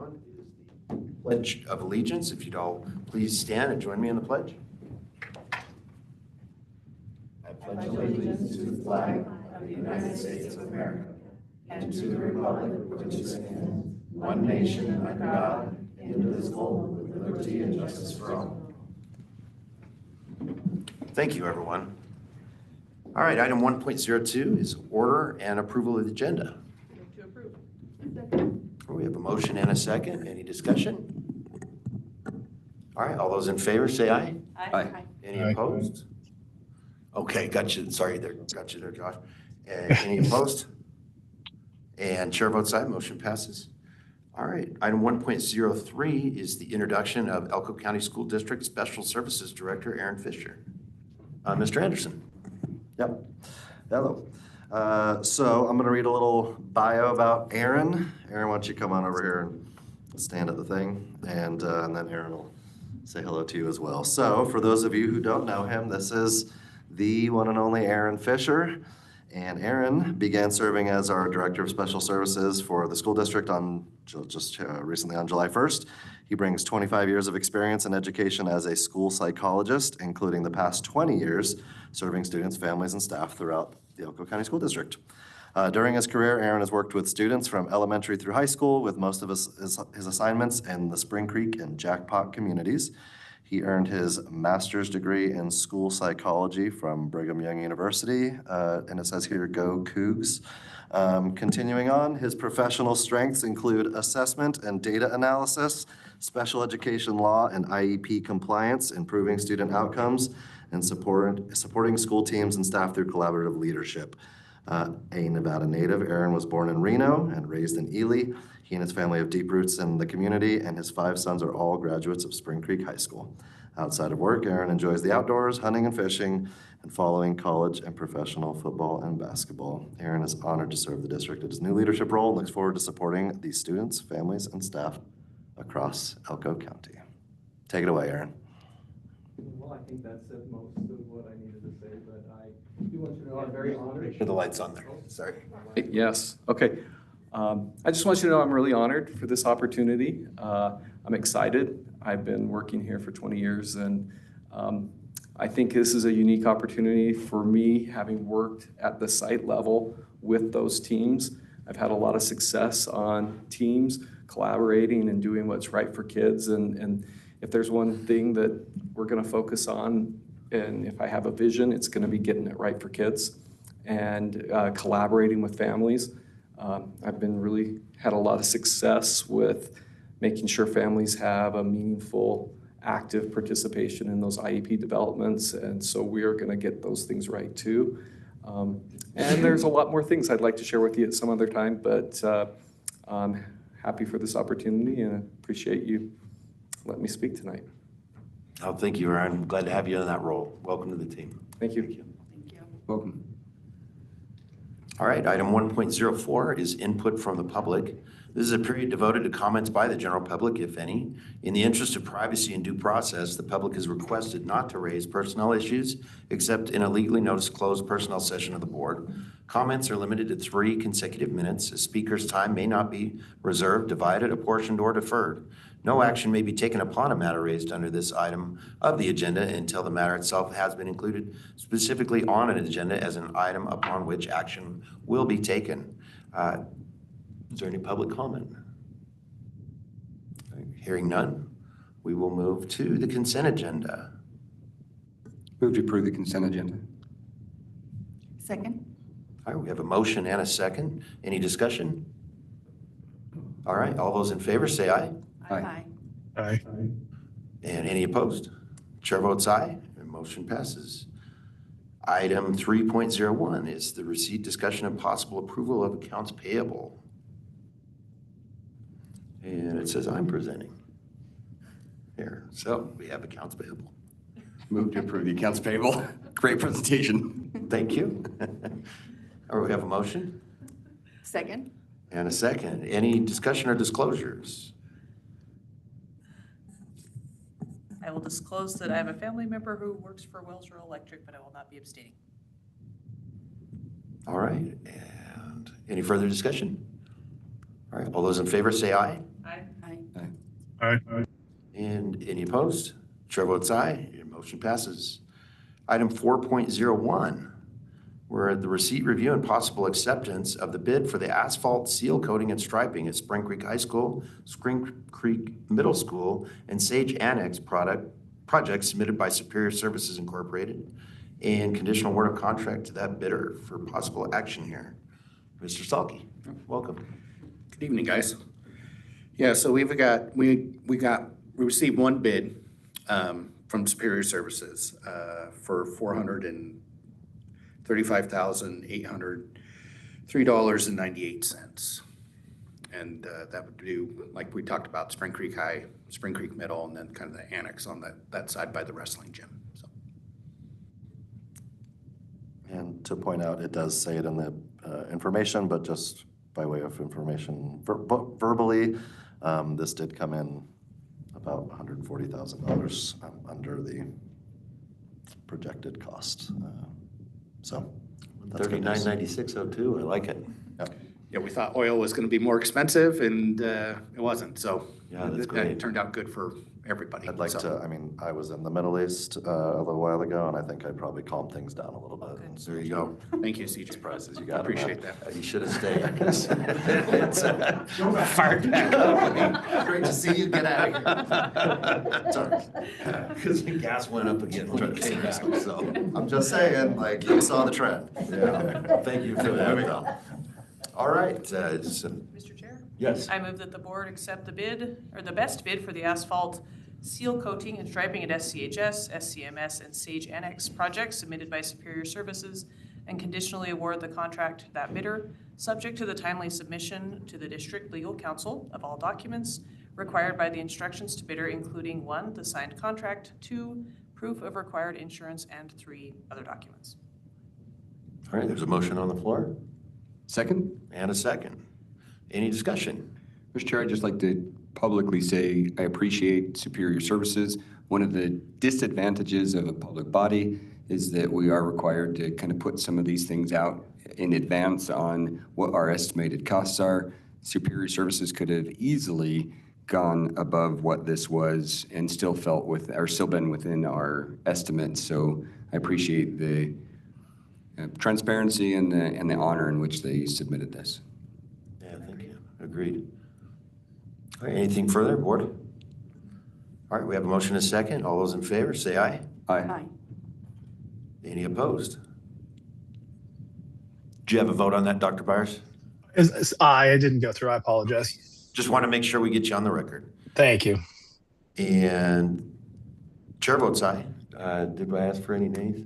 on is the Pledge of Allegiance. If you'd all please stand and join me in the pledge. I pledge allegiance to the flag of the United States of America and to the republic for which it stands, one nation under God, indivisible, with liberty and justice for all. Thank you, everyone. All right, item 1.02 is order and approval of the agenda. Move to approve. We have a motion and a second. Any discussion? All right, all those in favor say aye. Aye. Any opposed? Okay, got you. Sorry, got you there, Josh. Any opposed? And chair votes aye, motion passes. All right, item 1.03 is the introduction of Elko County School District Special Services Director, Erin Fisher. Mr. Anderson. Yep. Hello. So I'm going to read a little bio about Erin. Erin, why don't you come on over here and stand at the thing, and then Erin will say hello to you as well. So for those of you who don't know him, this is the one and only Erin Fisher. And Erin began serving as our Director of Special Services for the school district on recently on July 1st. He brings 25 years of experience in education as a school psychologist, including the past 20 years serving students, families, and staff throughout the Elko County School District. During his career, Erin has worked with students from elementary through high school, with most of his assignments in the Spring Creek and Jackpot communities. He earned his master's degree in school psychology from Brigham Young University, and it says here, go Cougs. Continuing on, his professional strengths include assessment and data analysis, special education law and IEP compliance, improving student outcomes, and supporting school teams and staff through collaborative leadership. A Nevada native, Erin was born in Reno and raised in Ely. He and his family have deep roots in the community, and his 5 sons are all graduates of Spring Creek High School. Outside of work, Erin enjoys the outdoors, hunting and fishing, and following college and professional football and basketball. Erin is honored to serve the district in his new leadership role and looks forward to supporting these students, families, and staff across Elko County. Take it away, Erin. Well, I think that said most of what I needed to say, but I do want you to know I'm very honored. The light's on there. Sorry. Yes, okay. I just want you to know I'm really honored for this opportunity. I'm excited. I've been working here for 20 years, and I think this is a unique opportunity for me, having worked at the site level with those teams. I've had a lot of success on teams, collaborating and doing what's right for kids, and if there's one thing that we're going to focus on, and if I have a vision, it's going to be getting it right for kids and collaborating with families. I've been really had a lot of success with making sure families have a meaningful, active participation in those IEP developments, and so we are going to get those things right too. And there's a lot more things I'd like to share with you at some other time, but I'm happy for this opportunity and appreciate you letting me speak tonight. Oh, thank you, Erin. I'm glad to have you in that role. Welcome to the team. Thank you. Thank you. Welcome. All right, item 1.04 is input from the public. This is a period devoted to comments by the general public, if any. In the interest of privacy and due process, the public is requested not to raise personnel issues except in a legally noticed closed personnel session of the board. Comments are limited to 3 consecutive minutes. A speaker's time may not be reserved, divided, apportioned, or deferred. No action may be taken upon a matter raised under this item of the agenda until the matter itself has been included specifically on an agenda as an item upon which action will be taken. Is there any public comment? Hearing none, we will move to the consent agenda. Move to approve the consent agenda. Second. All right, we have a motion and a second. Any discussion? All right, all those in favor say aye. Aye. Aye. And any opposed? Chair votes aye, and motion passes. Item 3.01 is the receipt, discussion, and possible approval of accounts payable. And it says I'm presenting here. So we have accounts payable. Move to approve the accounts payable. Great presentation. Thank you. All right, we have a motion Second. and a second. Any discussion or disclosures? I will disclose that I have a family member who works for Wells Rural Electric, but I will not be abstaining. All right, and any further discussion? All right, all those in favor say aye. Aye. Aye. Aye. And any opposed? Chair votes aye, and motion passes. Item 4.01, where the receipt, review, and possible acceptance of the bid for the asphalt seal coating and striping at Spring Creek High School, Spring Creek Middle School, and Sage Annex project submitted by Superior Services Incorporated, and conditional award of contract to that bidder for possible action here. Mr. Salke, welcome. Good evening, guys. Yeah, so we received one bid from Superior Services for $435,803.98. And that would do, like we talked about, Spring Creek High, Spring Creek Middle, and then kind of the annex on that side by the wrestling gym. So. And to point out, it does say it in the information, but just by way of information verbally, this did come in about $140,000 under the projected cost. So that's good news. $39.9602, I like it. Yep. Yeah, we thought oil was going to be more expensive, and it wasn't. So Yeah, that's great. it turned out good for everybody. I'd like to, I mean, I was in the Middle East a little while ago, and I think I probabed calmed things down a little bit. Okay. There you go. Thank you, CJ. Surprises you got. Appreciate that. You should have stayed. Fired back up. Great to see you. Get out of here. Sorry. Because the gas went up again. So, I'm just saying, like, you saw the trend. yeah, thank you for that, though. All right, Mr. Chair? yes. I move that the board accept the bid, or the best bid for the asphalt seal coating and striping at SCHS, SCMS, and Sage Annex projects submitted by Superior Services and conditionally award the contract to that bidder, subject to the timely submission to the district legal counsel of all documents required by the instructions to bidder, including 1, the signed contract, 2, proof of required insurance, and 3, other documents. All right, there's a motion on the floor Second? and a second. Any discussion? Mr. Chair, I'd just like to publicly say I appreciate Superior Services. One of the disadvantages of a public body is that we are required to kind of put some of these things out in advance on what our estimated costs are. Superior Services could have easily gone above what this was and still still been within our estimates. So I appreciate the transparency and the honor in which they submitted this. Yeah, thank you. Agreed. All right, anything further, board? All right, we have a motion and a second. All those in favor, say aye. Aye. Any opposed? Do you have a vote on that, Dr. Byers? It's aye. I didn't go through. I apologize. Just want to make sure we get you on the record. Thank you. And chair votes aye. Did I ask for any nays?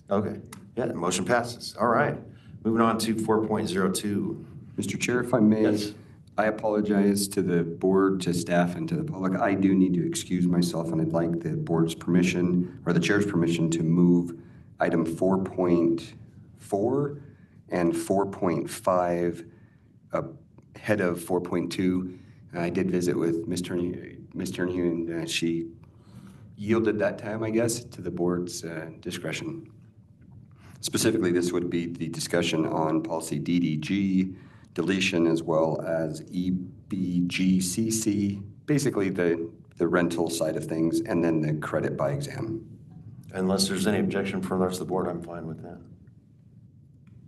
Okay, yeah, the motion passes. All right, moving on to 4.02. Mr. Chair, if I may, Yes. I apologize to the board, to staff, and to the public. I do need to excuse myself, and I'd like the board's permission, or the chair's permission, to move item 4.4 and 4.5 ahead of 4.2. I did visit with Ms. Turnhue, and she yielded that time, I guess, to the board's discretion. Specifically, this would be the discussion on policy DDG, deletion, as well as EBGCC, basically the rental side of things, and then the credit by exam. Unless there's any objection from the rest of the board, I'm fine with that.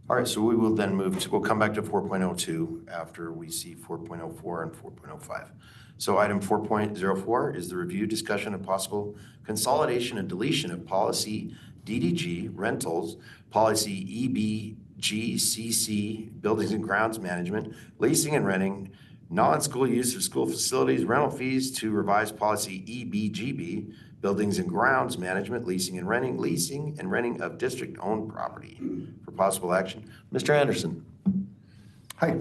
All right, so we will then we'll come back to 4.02 after we see 4.04 and 4.05. So item 4.04 is the review, discussion, and possible consolidation and deletion of policy DDG, rentals, policy EBGCC, buildings and grounds management, leasing and renting, non-school use of school facilities, rental fees, to revise policy EBGB, buildings and grounds management, leasing and renting of district-owned property for possible action. Mr. Anderson. Hi.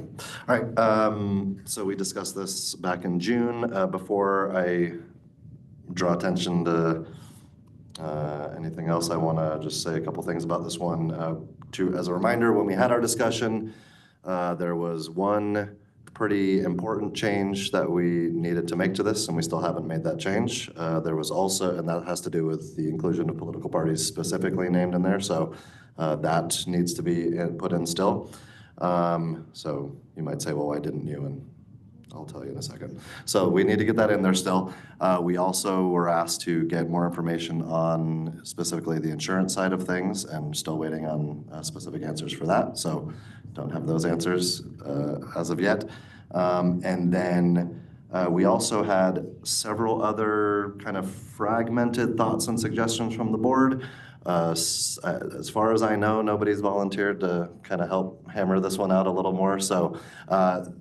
All right. So we discussed this back in June. Before I draw attention to anything else, I want to just say a couple things about this one. As a reminder, when we had our discussion, there was one pretty important change that we needed to make to this, and we still haven't made that change. There was also, and that has to do with the inclusion of political parties specifically named in there, so that needs to be put in still. So you might say, well, why didn't you? And I'll tell you in a second. So we need to get that in there still. We also were asked to get more information on specifically the insurance side of things, and still waiting on specific answers for that. So don't have those answers as of yet. And then we also had several other kind of fragmented thoughts and suggestions from the board. As far as I know, nobody's volunteered to kind of help hammer this one out a little more. So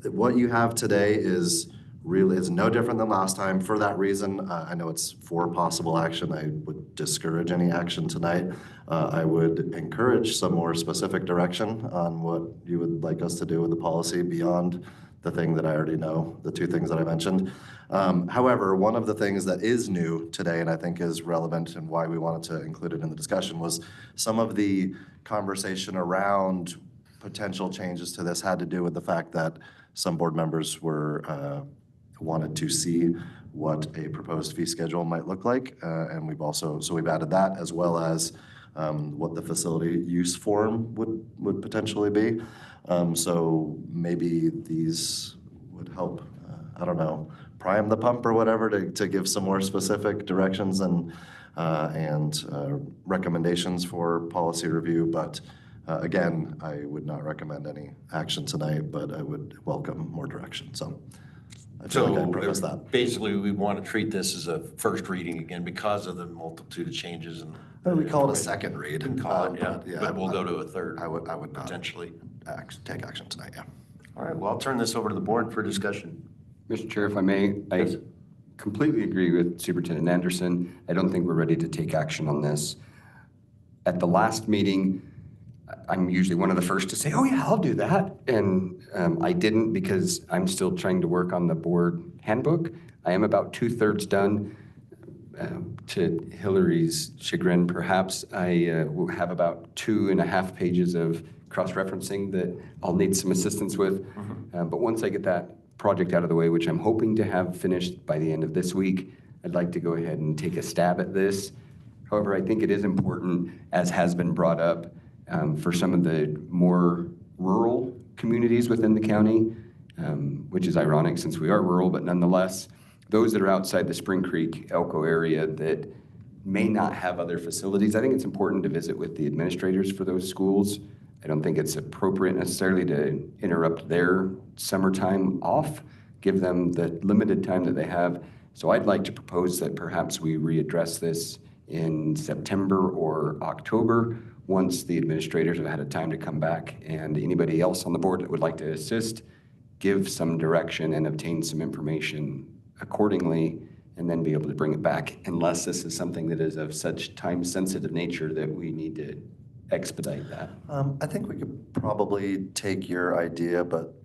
what you have today is no different than last time. For that reason, I know it's for possible action. I would discourage any action tonight. I would encourage some more specific direction on what you would like us to do with the policy beyond the thing that I already know, the two things that I mentioned. However, one of the things that is new today, and I think is relevant and why we wanted to include it in the discussion, was some of the conversation around potential changes to this had to do with the fact that some board members wanted to see what a proposed fee schedule might look like. And we've added that, as well as what the facility use form would potentially be. So maybe these would help, I don't know, prime the pump or whatever to give some more specific directions and recommendations for policy review. But again, I would not recommend any action tonight, but I would welcome more direction. So I feel like I promised that. Basically, we want to treat this as a first reading again because of the multitude of changes. And We call it a second read. But we'll go to a third. I would not potentially take action tonight, yeah. All right, well, I'll turn this over to the board for discussion. Mr. Chair, if I may, Yes. I completely agree with Superintendent Anderson. I don't think we're ready to take action on this. At the last meeting, I'm usually one of the first to say, oh yeah, I'll do that. And I didn't, because I'm still trying to work on the board handbook. I am about 2/3 done. To Hillary's chagrin, perhaps, I will have about 2.5 pages of cross-referencing that I'll need some assistance with. But once I get that project out of the way, which I'm hoping to have finished by the end of this week, I'd like to go ahead and take a stab at this. However, I think it is important, as has been brought up, for some of the more rural communities within the county, which is ironic since we are rural, but nonetheless, those that are outside the Spring Creek, Elko area that may not have other facilities, I think it's important to visit with the administrators for those schools. I don't think it's appropriate necessarily to interrupt their summertime off, give them the limited time that they have. So I'd like to propose that perhaps we readdress this in September or October, once the administrators have had a time to come back, and anybody else on the board that would like to assist, give some direction and obtain some information accordingly, and then be able to bring it back, unless this is something that is of such time-sensitive nature that we need to expedite that. I think we could probably take your idea, but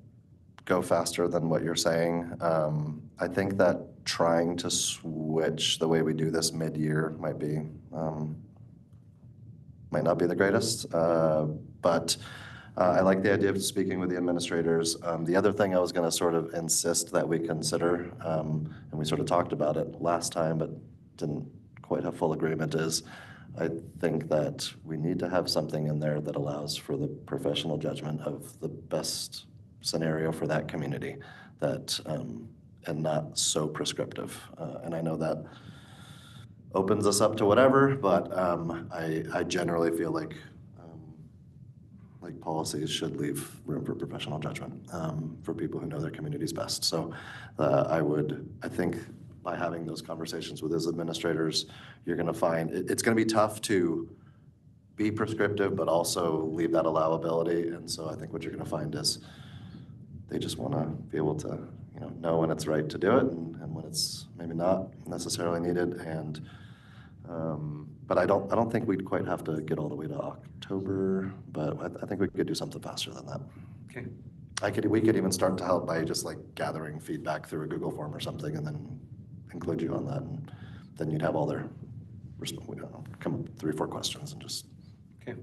go faster than what you're saying. I think that trying to switch the way we do this mid-year might not be the greatest, but I like the idea of speaking with the administrators. The other thing I was going to sort of insist that we consider, and we sort of talked about it last time, but didn't quite have full agreement, is I think that we need to have something in there that allows for the professional judgment of the best scenario for that community, that and not so prescriptive. And I know that opens us up to whatever, but I generally feel like policies should leave room for professional judgment for people who know their communities best. So I think by having those conversations with those administrators, you're going to find it's going to be tough to be prescriptive, but also leave that allowability. And so I think what you're going to find is they just want to be able to know when it's right to do it and when it's maybe not necessarily needed. And but I don't think we'd quite have to get all the way to October, but I think we could do something faster than that. Okay. We could even start to help by just gathering feedback through a Google form or something, and then include you on that, and then you'd have all their come up with 3 or 4 questions, and just you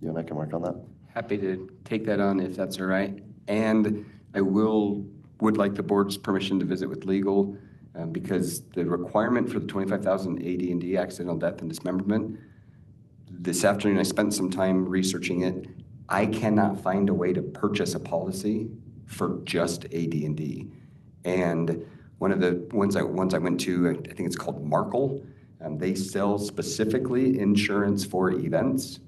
and I can work on that. Happy to take that on if that's all right. And I would like the board's permission to visit with legal, because the requirement for the 25,000 AD&D, accidental death and dismemberment, this afternoon I spent some time researching it. I cannot find a way to purchase a policy for just AD&D. And one of the ones I went to, I think it's called Markle. They sell specifically insurance for events.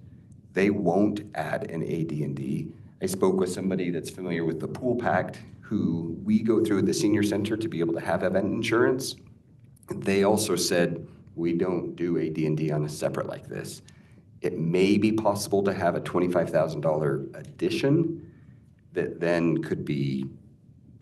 They won't add an AD&D. I spoke with somebody that's familiar with the Pool Pact, who we go through at the senior center to be able to have event insurance. They also said, we don't do AD&D on a separate like this. It may be possible to have a $25,000 addition that then could be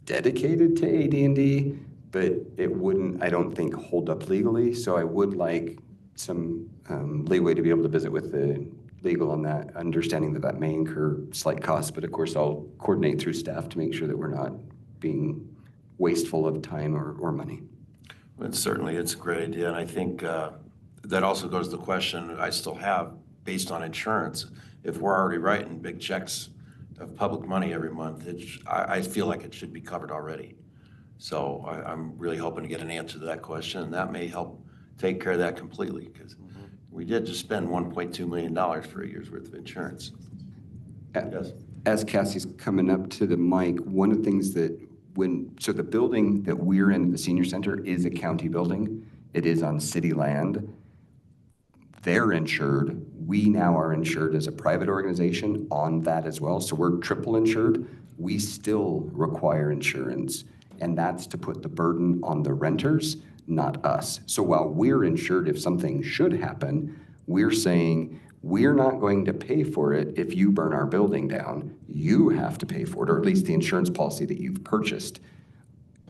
dedicated to AD&D, but it wouldn't, I don't think, hold up legally. So I would like some leeway to be able to visit with the legal on that, understanding that that may incur slight costs, but of course I'll coordinate through staff to make sure that we're not being wasteful of time or money. Well, certainly, it's a great idea, and I think that also goes to the question I still have, based on insurance. If we're already writing big checks of public money every month, I feel like it should be covered already. So I'm really hoping to get an answer to that question, and that may help take care of that completely, because we did just spend $1.2 million for a year's worth of insurance. Yes. As Cassie's coming up to the mic, one of the things that so the building that we're in, the senior center, is a county building. It is on city land. They're insured. We now are insured as a private organization on that as well. So we're triple insured. We still require insurance, and that's to put the burden on the renters, not us. So while we're insured if something should happen, we're saying we're not going to pay for it if you burn our building down. You have to pay for it, or at least the insurance policy that you've purchased.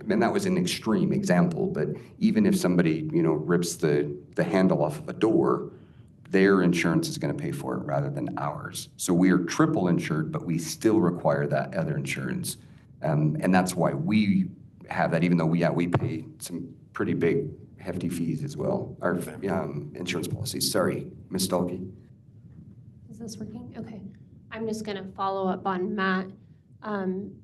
And that was an extreme example, but even if somebody, rips the handle off of a door, their insurance is going to pay for it rather than ours. So we are triple insured, but we still require that other insurance. And that's why we have that, even though we pay some pretty big, hefty fees as well, our insurance policies. Sorry, Ms. Stultz. Is this working? Okay. I'm just going to follow up on Matt.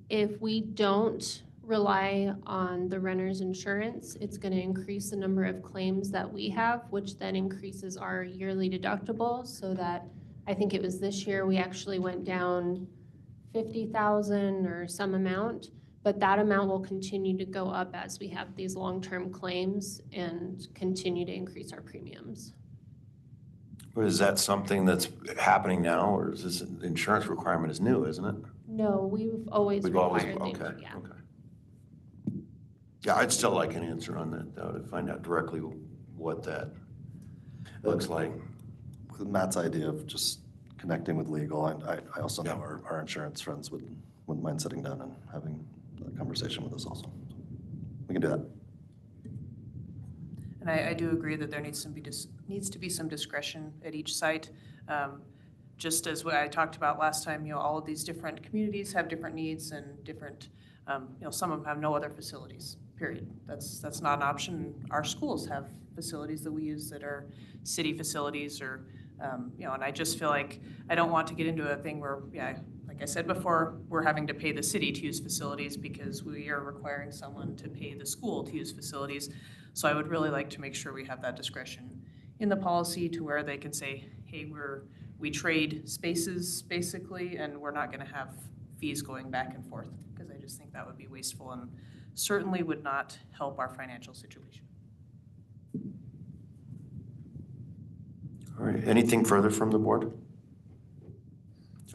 If we don't rely on the renter's insurance, it's going to increase the number of claims that we have, which then increases our yearly deductible, so that I think it was this year we actually went down 50,000 or some amount, but that amount will continue to go up as we have these long-term claims and continue to increase our premiums. But is that something that's happening now, or is this insurance requirement is new, isn't it? No, we've always required okay. yeah. Okay. Yeah, I'd still like an answer on that, though, to find out directly what that looks like. With Matt's idea of just connecting with legal, I also know our insurance friends wouldn't mind sitting down and having a conversation with us also. We can do that. And I do agree that there needs to be some discretion at each site. Just as what I talked about last time, all of these different communities have different needs and different, some of them have no other facilities, period. That's not an option. Our schools have facilities that we use that are city facilities, or, and I just feel like I don't want to get into a thing where, like I said before, we're having to pay the city to use facilities because we are requiring someone to pay the school to use facilities. So I would really like to make sure we have that discretion in the policy to where they can say, hey, we trade spaces basically, and we're not going to have fees going back and forth, because I just think that would be wasteful and certainly would not help our financial situation. All right, anything further from the board?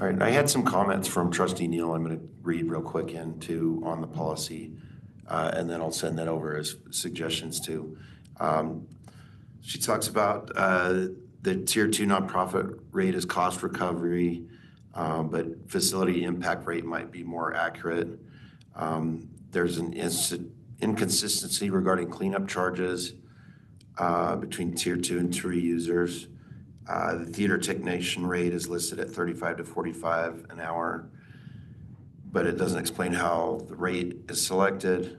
All right, I had some comments from Trustee Neal I'm going to read real quick on the policy, and then I'll send that over as suggestions too. She talks about the Tier 2 nonprofit rate is cost recovery, but facility impact rate might be more accurate. There's an inconsistency regarding cleanup charges between Tier 2 and 3 users. The theater technician rate is listed at $35 to $45 an hour, but it doesn't explain how the rate is selected.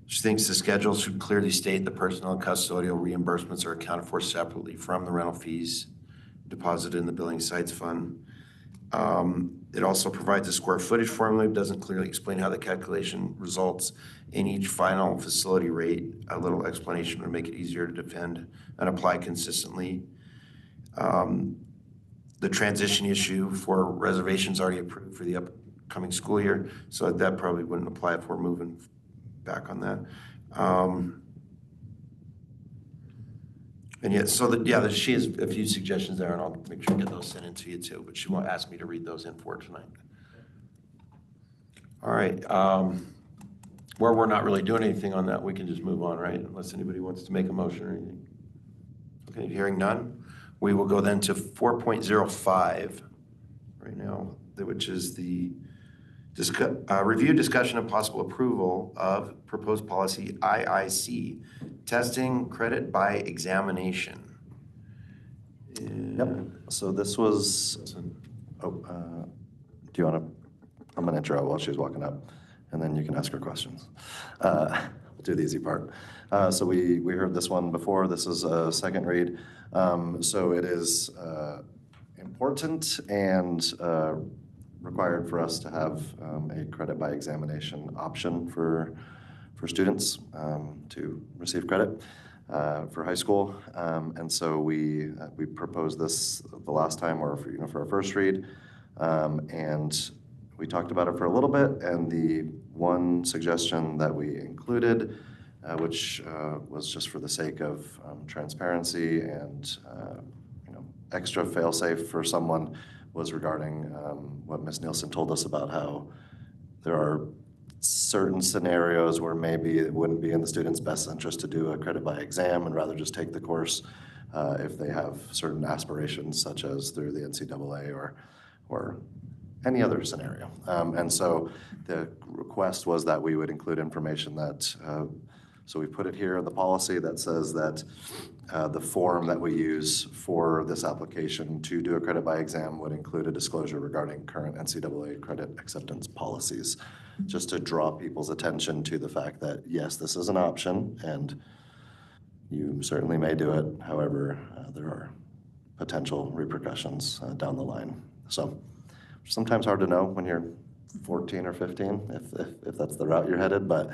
She thinks the schedule should clearly state the personnel and custodial reimbursements are accounted for separately from the rental fees deposited in the building sites fund. It also provides a square footage formula. It doesn't clearly explain how the calculation results in each final facility rate. A little explanation would make it easier to defend and apply consistently. The transition issue for reservations already approved for the coming school year. So that probably wouldn't apply if we're moving back on that. And yet, so that, yeah, she has a few suggestions there, and I'll make sure to get those sent in to you too, but she won't ask me to read those in for tonight. All right, where we're not really doing anything on that, we can just move on, right? Unless anybody wants to make a motion or anything. Okay, hearing none, we will go then to 4.05 right now, which is the review, discussion, and possible approval of proposed policy IIC, testing credit by examination. Yep, so this was, do you want to, I'm going to intro while she's walking up, and then you can ask her questions. We'll do the easy part. So we heard this one before. This is a second read. So it is important and required for us to have a credit by examination option for students to receive credit for high school. And so we proposed this the last time, or for our first read, and we talked about it for a little bit. And the one suggestion that we included, which was just for the sake of transparency and extra fail-safe for someone, was regarding what Ms. Nielsen told us about how there are certain scenarios where maybe it wouldn't be in the student's best interest to do a credit by exam and rather just take the course if they have certain aspirations, such as through the NCAA or any other scenario. And so the request was that we would include information that, so we put it here in the policy that says that the form that we use for this application to do a credit by exam would include a disclosure regarding current NCAA credit acceptance policies, just to draw people's attention to the fact that, yes, this is an option and you certainly may do it. However, there are potential repercussions down the line. So sometimes hard to know when you're 14 or 15 if that's the route you're headed, but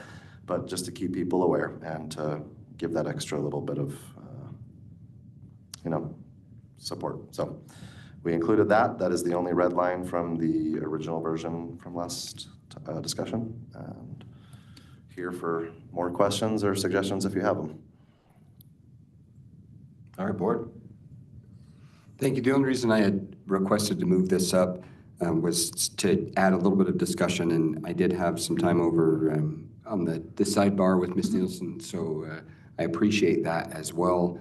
just to keep people aware and to give that extra little bit of support. So we included that. That is the only red line from the original version from last discussion. And here for more questions or suggestions if you have them. All right, board. Thank you. The only reason I had requested to move this up was to add a little bit of discussion, and I did have some time over on the sidebar with Ms. Nielsen, so I appreciate that as well.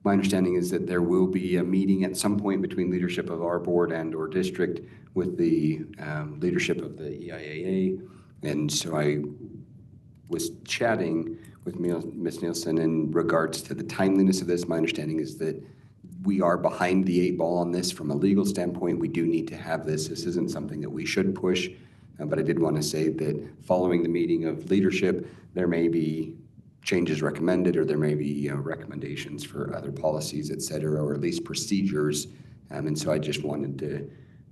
My understanding is that there will be a meeting at some point between leadership of our board and or district with the leadership of the EIAA, and so I was chatting with Ms. Nielsen in regards to the timeliness of this. My understanding is that we are behind the 8 ball on this from a legal standpoint. We do need to have this. This isn't something that we should push, but I did want to say that following the meeting of leadership, there may be changes recommended, or there may be recommendations for other policies, et cetera, or at least procedures. And so I just wanted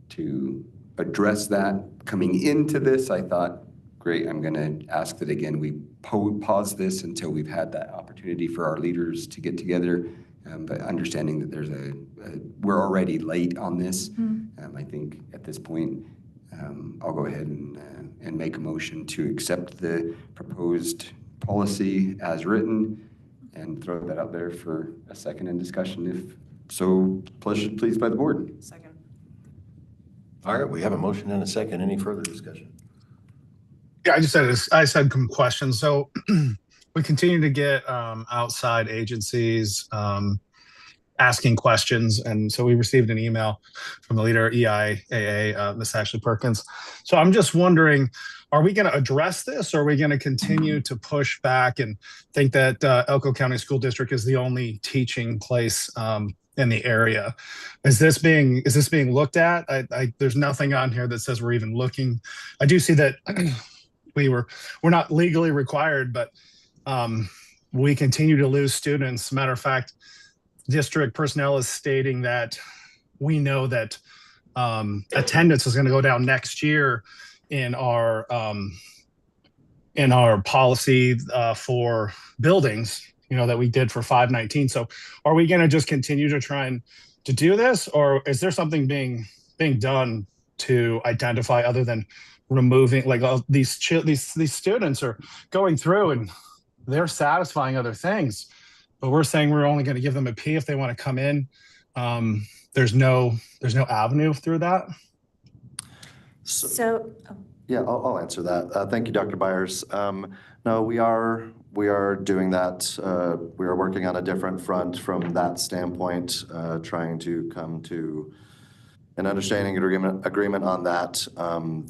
to address that. Coming into this, I thought, great, I'm going to ask that again, we pause this until we've had that opportunity for our leaders to get together. But understanding that there's we're already late on this, I think at this point, I'll go ahead and make a motion to accept the proposed policy as written and throw that out there for a second in discussion, if so pleased by the board. Second. All right, we have a motion and a second. Any further discussion? Yeah, I just had some questions. So we continue to get outside agencies asking questions. And so we received an email from the leader EIAA, Ms. Ashley Perkins. So I'm just wondering, are we going to address this, or are we going to continue to push back and think that Elko County School District is the only teaching place in the area? Is this being looked at? There's nothing on here that says we're even looking. I do see that we're not legally required, but we continue to lose students. Matter of fact, district personnel is stating that we know that attendance is going to go down next year in our policy for buildings, that we did for 519. So are we going to just continue to try and to do this, or is there something being done to identify, other than removing, like, all these students are going through and they're satisfying other things, but we're saying we're only going to give them a P if they want to come in. There's no avenue through that. Yeah, I'll answer that. Thank you, Dr. Byers. No, we are doing that. We are working on a different front from that standpoint, trying to come to an understanding agreement on that.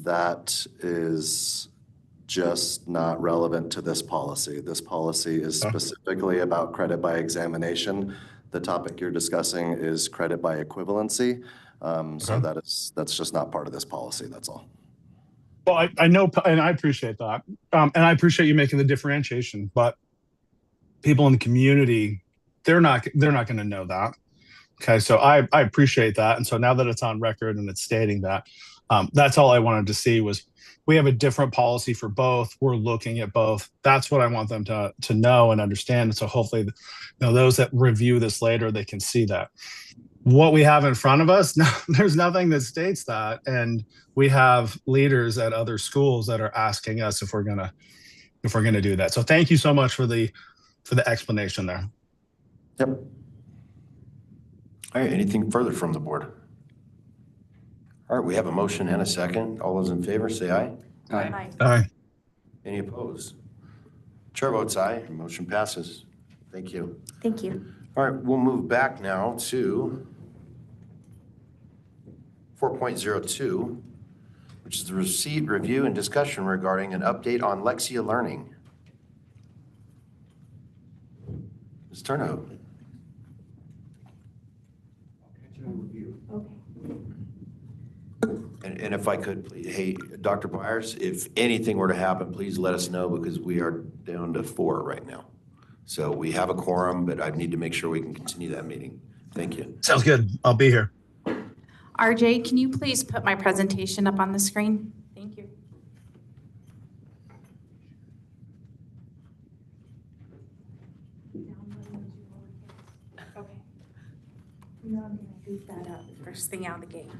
That is just not relevant to this policy. This policy is specifically about credit by examination. The topic you're discussing is credit by equivalency. So that's just not part of this policy. That's all. Well, I know, and I appreciate that. And I appreciate you making the differentiation, but people in the community, they're not going to know that. Okay, so I appreciate that. And so now that it's on record and it's stating that, that's all I wanted to see was we have a different policy for both. We're looking at both. That's what I want them to know and understand. And so hopefully, those that review this later, they can see that. What we have in front of us, there's nothing that states that. And we have leaders at other schools that are asking us if we're gonna do that. So thank you so much for the explanation there. Yep. All right, anything further from the board? All right, we have a motion and a second. All those in favor say aye. Aye. Aye. Any opposed? Chair votes aye, motion passes. Thank you. Thank you. All right, we'll move back now to 4.02, which is the receipt, review, and discussion regarding an update on Lexia learning. Ms. Turno. And if I could, please, hey, Dr. Byers, if anything were to happen, please let us know because we are down to 4 right now. So we have a quorum, but I need to make sure we can continue that meeting. Thank you. Sounds good. I'll be here. RJ, can you please put my presentation up on the screen? Thank you. Okay. You know I'm going to goof that up first thing out of the gate.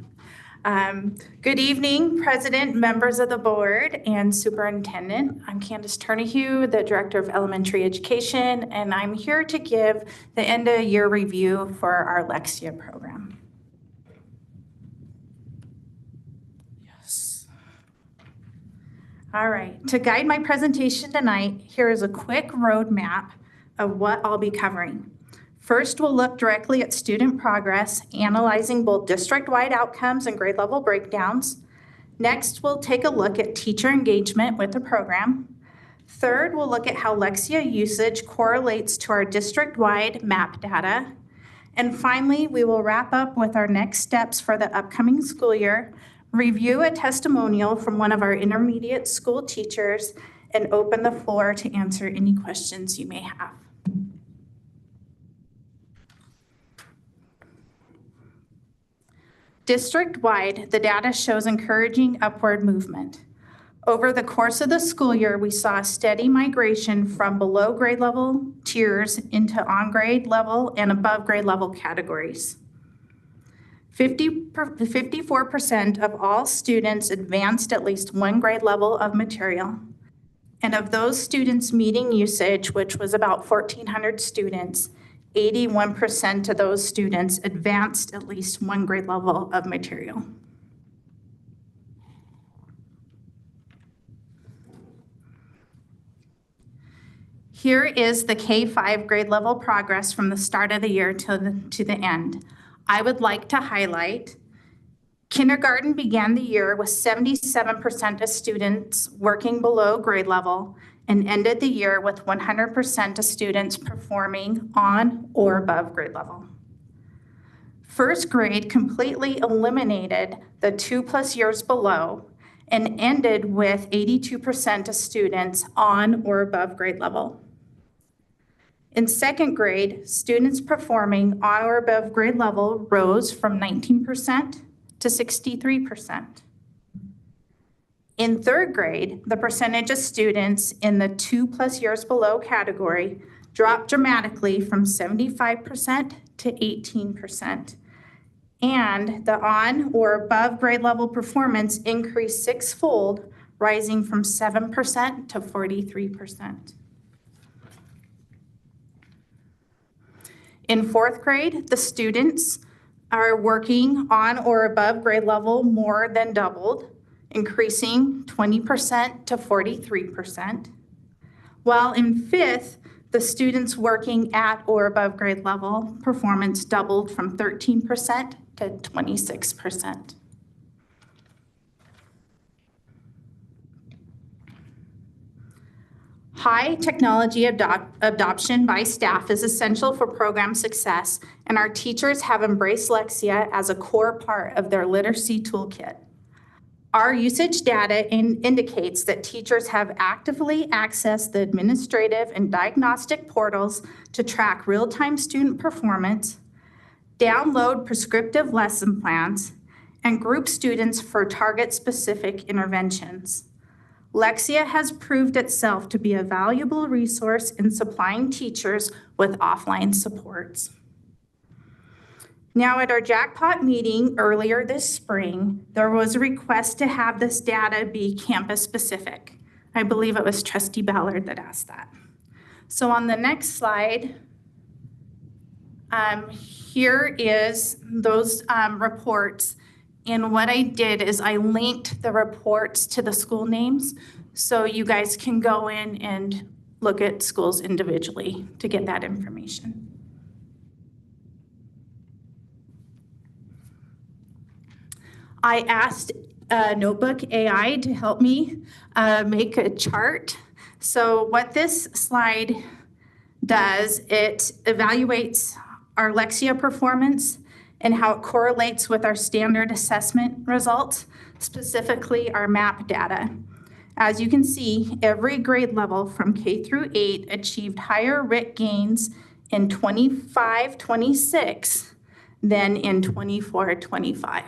Good evening, President, members of the board, and Superintendent. I'm Candace Turnahue, the Director of Elementary Education, and I'm here to give the end-of-year review for our Lexia program. Yes. All right, to guide my presentation tonight, here is a quick roadmap of what I'll be covering. First, we'll look directly at student progress, analyzing both district-wide outcomes and grade level breakdowns. Next, we'll take a look at teacher engagement with the program. Third, we'll look at how Lexia usage correlates to our district-wide MAP data. And finally, we will wrap up with our next steps for the upcoming school year, review a testimonial from one of our intermediate school teachers, and open the floor to answer any questions you may have. District-wide, the data shows encouraging upward movement. Over the course of the school year, we saw a steady migration from below grade level tiers into on grade level and above grade level categories. 54% of all students advanced at least one grade level of material. And of those students meeting usage, which was about 1,400 students, 81% of those students advanced at least one grade level of material. Here is the K-5 grade level progress from the start of the year to the end. I would like to highlight kindergarten began the year with 77% of students working below grade level and ended the year with 100% of students performing on or above grade level. First grade completely eliminated the 2+ years below and ended with 82% of students on or above grade level. In second grade, students performing on or above grade level rose from 19% to 63%. In third grade, the percentage of students in the 2+ years below category dropped dramatically from 75% to 18%. and the on or above grade level performance increased sixfold, rising from 7% to 43%. In fourth grade, the students are working on or above grade level more than doubled, increasing 20% to 43%. While in fifth, the students working at or above grade level performance doubled from 13% to 26%. High technology adoption by staff is essential for program success, and our teachers have embraced Lexia as a core part of their literacy toolkit. Our usage data indicates that teachers have actively accessed the administrative and diagnostic portals to track real-time student performance, download prescriptive lesson plans, and group students for target-specific interventions. Lexia has proved itself to be a valuable resource in supplying teachers with offline supports. Now, at our jackpot meeting earlier this spring, there was a request to have this data be campus-specific. I believe it was Trustee Ballard that asked that. So on the next slide, here is those reports. And what I did is I linked the reports to the school names so you guys can go in and look at schools individually to get that information. I asked Notebook AI to help me make a chart. So what this slide does, it evaluates our Lexia performance and how it correlates with our standard assessment results, specifically our MAP data. As you can see, every grade level from K through 8 achieved higher RIT gains in 25-26 than in 24-25.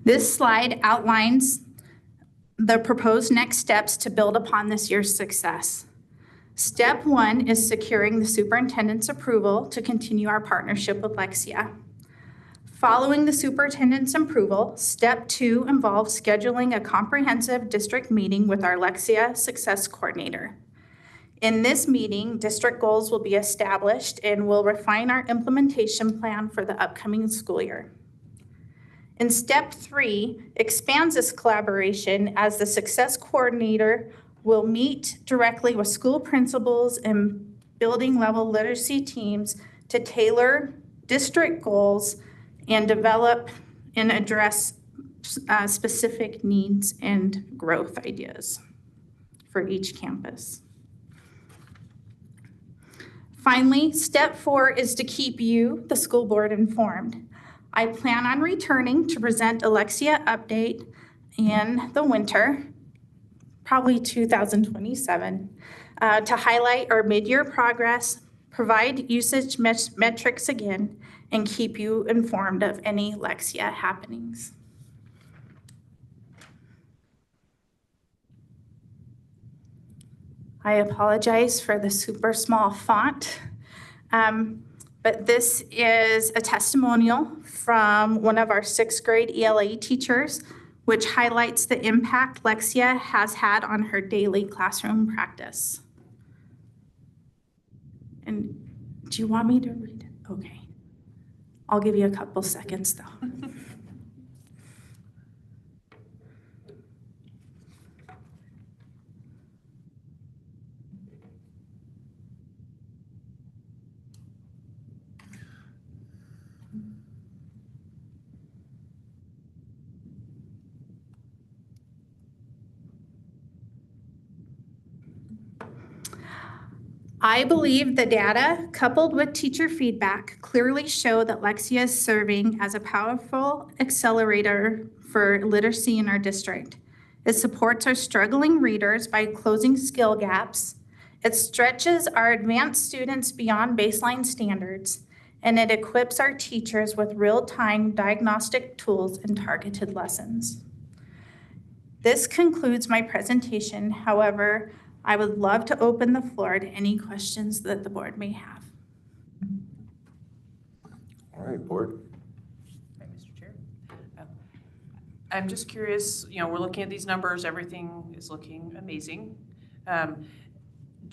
This slide outlines the proposed next steps to build upon this year's success. Step 1 is securing the superintendent's approval to continue our partnership with Lexia. Following the superintendent's approval, step 2 involves scheduling a comprehensive district meeting with our Lexia success coordinator. In this meeting, district goals will be established and we'll refine our implementation plan for the upcoming school year. And step 3 expands this collaboration as the success coordinator will meet directly with school principals and building level literacy teams to tailor district goals and develop and address specific needs and growth ideas for each campus. Finally, step 4 is to keep you, the school board, informed. I plan on returning to present a Lexia update in the winter, probably 2027, to highlight our mid-year progress, provide usage metrics again, and keep you informed of any Lexia happenings. I apologize for the super small font. But this is a testimonial from one of our 6th grade ELA teachers, which highlights the impact Lexia has had on her daily classroom practice. And do you want me to read it? Okay. I'll give you a couple seconds though. I believe the data, coupled with teacher feedback, clearly show that Lexia is serving as a powerful accelerator for literacy in our district. It supports our struggling readers by closing skill gaps. It stretches our advanced students beyond baseline standards, and it equips our teachers with real-time diagnostic tools and targeted lessons. This concludes my presentation. However, I would love to open the floor to any questions that the board may have. All right, board. Hi, Mr. Chair. I'm just curious, we're looking at these numbers, everything is looking amazing.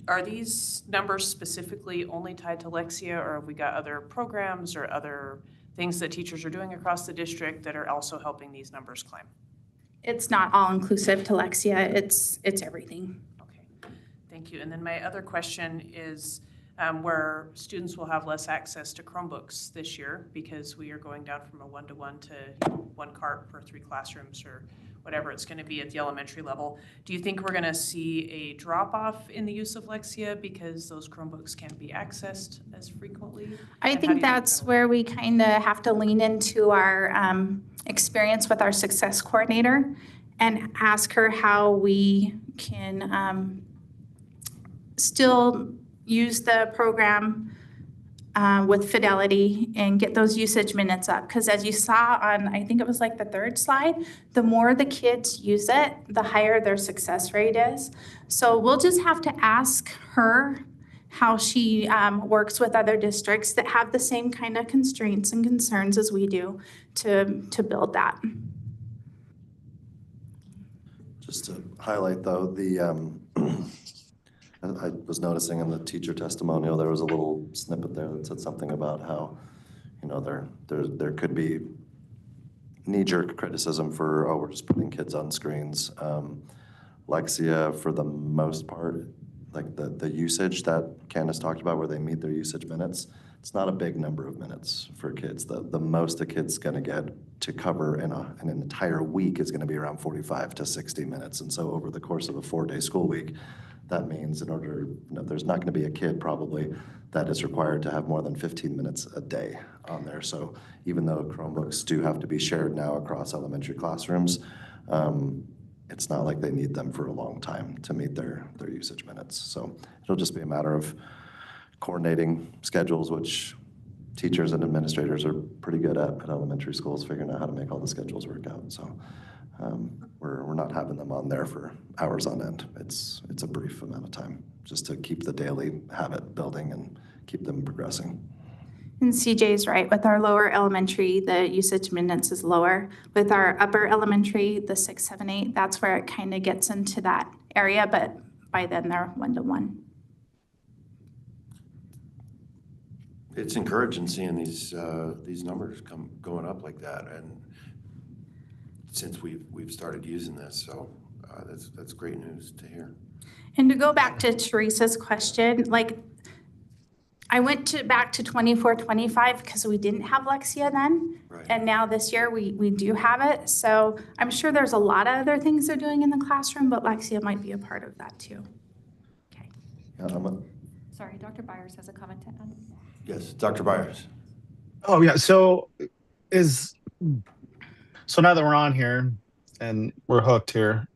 Are these numbers specifically only tied to Lexia, or have we got other programs or other things that teachers are doing across the district that are also helping these numbers climb? It's not all inclusive to Lexia, it's everything. Okay, thank you. And then my other question is where students will have less access to Chromebooks this year because we are going down from a 1-to-1 to 1 cart per 3 classrooms or whatever it's going to be at the elementary level. Do you think we're going to see a drop-off in the use of Lexia because those Chromebooks can't be accessed as frequently? I think that's where we kind of have to lean into our experience with our success coordinator and ask her how we can still use the program with fidelity and get those usage minutes up. Because as you saw on, I think it was like the 3rd slide, the more the kids use it, the higher their success rate is. So we'll just have to ask her how she works with other districts that have the same kind of constraints and concerns as we do to build that. Just to highlight though, I was noticing in the teacher testimonial, there was a little snippet there that said something about how, there could be knee-jerk criticism for, oh, we're just putting kids on screens. Lexia, for the most part, like the usage that Candace talked about where they meet their usage minutes, it's not a big number of minutes for kids. The most a kid's gonna get to cover in an entire week is gonna be around 45 to 60 minutes. And so over the course of a 4-day school week, that means in order, there's not going to be a kid probably that is required to have more than 15 minutes a day on there. So even though Chromebooks do have to be shared now across elementary classrooms, it's not like they need them for a long time to meet their usage minutes. So it'll just be a matter of coordinating schedules, which teachers and administrators are pretty good at elementary schools, figuring out how to make all the schedules work out. So we're not having them on there for hours on end. It's a brief amount of time just to keep the daily habit building and keep them progressing. And CJ's right. With our lower elementary, the usage minutes is lower. With our upper elementary, the 6, 7, 8, that's where it kind of gets into that area, but by then they're 1-to-1. It's encouraging seeing these numbers going up like that, and since we've started using this, so that's great news to hear. And to go back to Teresa's question, like I went back to 24, 25 because we didn't have Lexia then, Right. and now this year we do have it. So I'm sure there's a lot of other things they're doing in the classroom, but Lexia might be a part of that too. Okay. Yeah, Sorry, Dr. Byers has a comment to add. Yes, Dr. Byers. Oh yeah, so now that we're on here and we're hooked here,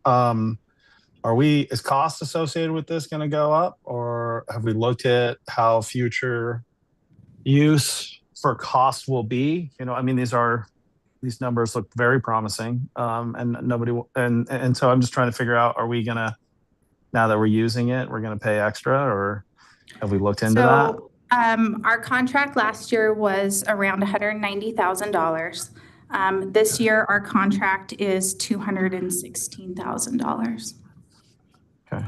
is cost associated with this going to go up, or have we looked at how future use for cost will be? I mean, these numbers look very promising, and so I'm just trying to figure out, are we gonna, now that we're using it, we're gonna pay extra, or have we looked into that? Our contract last year was around $190,000. This year, our contract is $216,000. Okay.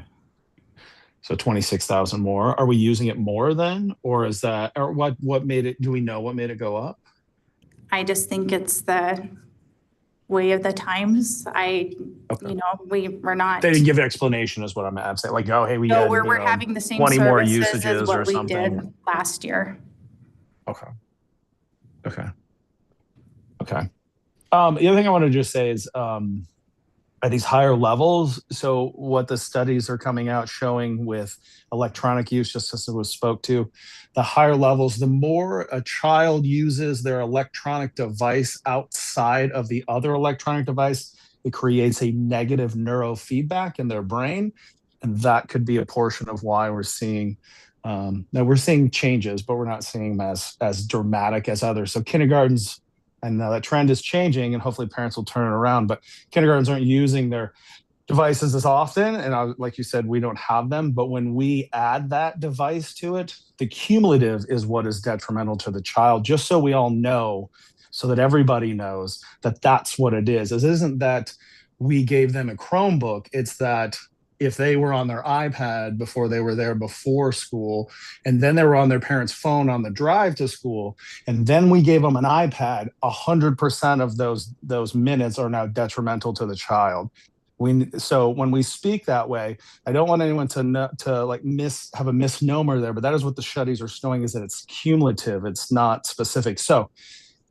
So 26,000 more. Are we using it more then, or is that, or what made it, do we know what made it go up? I just think it's the way of the times. Okay. We're not. They didn't give an explanation is what I'm saying. Like, oh, hey, No, we're having the same 20 more services usages as what or we something. did last year. Okay. The other thing I want to just say is at these higher levels, so what the studies are coming out showing with electronic use, just as it was spoke to, the higher levels, the more a child uses their electronic device outside of the other electronic device, it creates a negative neurofeedback in their brain. And that could be a portion of why we're seeing Now we're seeing changes, but we're not seeing them as dramatic as others. So kindergartens, and that trend is changing, and hopefully parents will turn it around. But kindergartens aren't using their devices as often, and like you said, we don't have them. But when we add that device to it, the cumulative is what is detrimental to the child. Just so we all know, so that everybody knows that that's what it is. It isn't that we gave them a Chromebook. It's that if they were on their iPad before they were there before school, and then they were on their parents' phone on the drive to school, and then we gave them an iPad, 100% of those minutes are now detrimental to the child. So when we speak that way, I don't want anyone to like have a misnomer there, but that is what the studies are showing, is that it's cumulative. It's not specific. So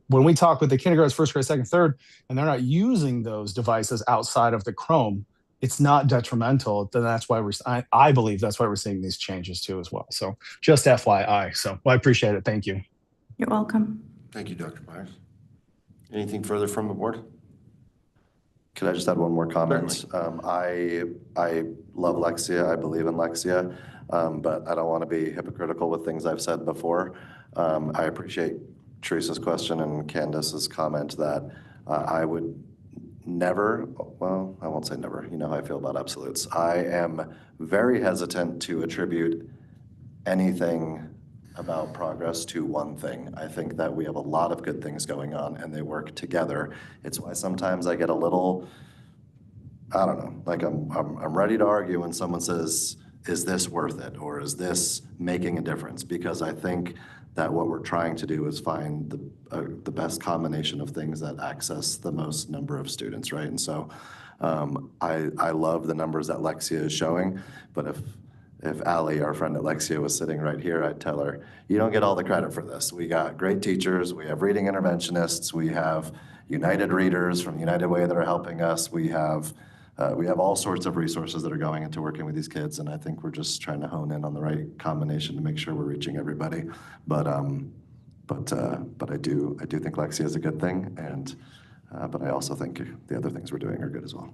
when we talk with the kindergartens, first grade, second, third, and they're not using those devices outside of the Chrome, it's not detrimental. Then that's why I believe that's why we're seeing these changes too as well. So just FYI. So I appreciate it. Thank you. You're welcome. Thank you, Dr. Byers. Anything further from the board? Could I just add one more comment? I love Lexia. I believe in Lexia, but I don't want to be hypocritical with things I've said before. I appreciate Teresa's question and Candace's comment that I would never, well, I won't say never. You know how I feel about absolutes. I am very hesitant to attribute anything about progress to one thing. I think that we have a lot of good things going on and they work together. It's why sometimes I get a little, I don't know, like I'm ready to argue when someone says, is this worth it? Or is this making a difference? Because I think that what we're trying to do is find the best combination of things that access the most number of students, right? And so I love the numbers that Lexia is showing, but if Allie, our friend at Lexia, was sitting right here, I'd tell her, you don't get all the credit for this. We got great teachers, we have reading interventionists, we have United Readers from United Way that are helping us, we have all sorts of resources that are going into working with these kids, and I think we're just trying to hone in on the right combination to make sure we're reaching everybody. But I do think Lexia is a good thing, and but I also think the other things we're doing are good as well.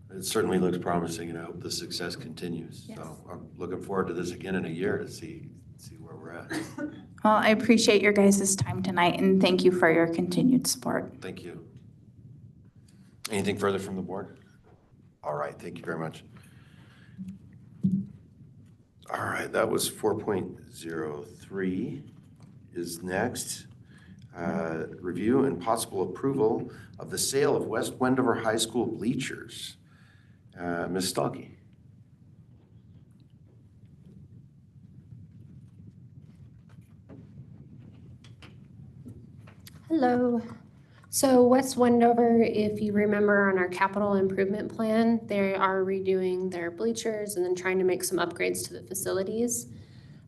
It certainly looks promising, and I hope the success continues. Yes. So I'm looking forward to this again in a year to see where we're at. Well, I appreciate your guys' time tonight, and thank you for your continued support. Thank you. Anything further from the board? All right, thank you very much. All right, that was 4.03 is next. Review and possible approval of the sale of West Wendover High School bleachers. Ms. Stultz. Hello. So West Wendover, if you remember on our capital improvement plan, they are redoing their bleachers and then trying to make some upgrades to the facilities.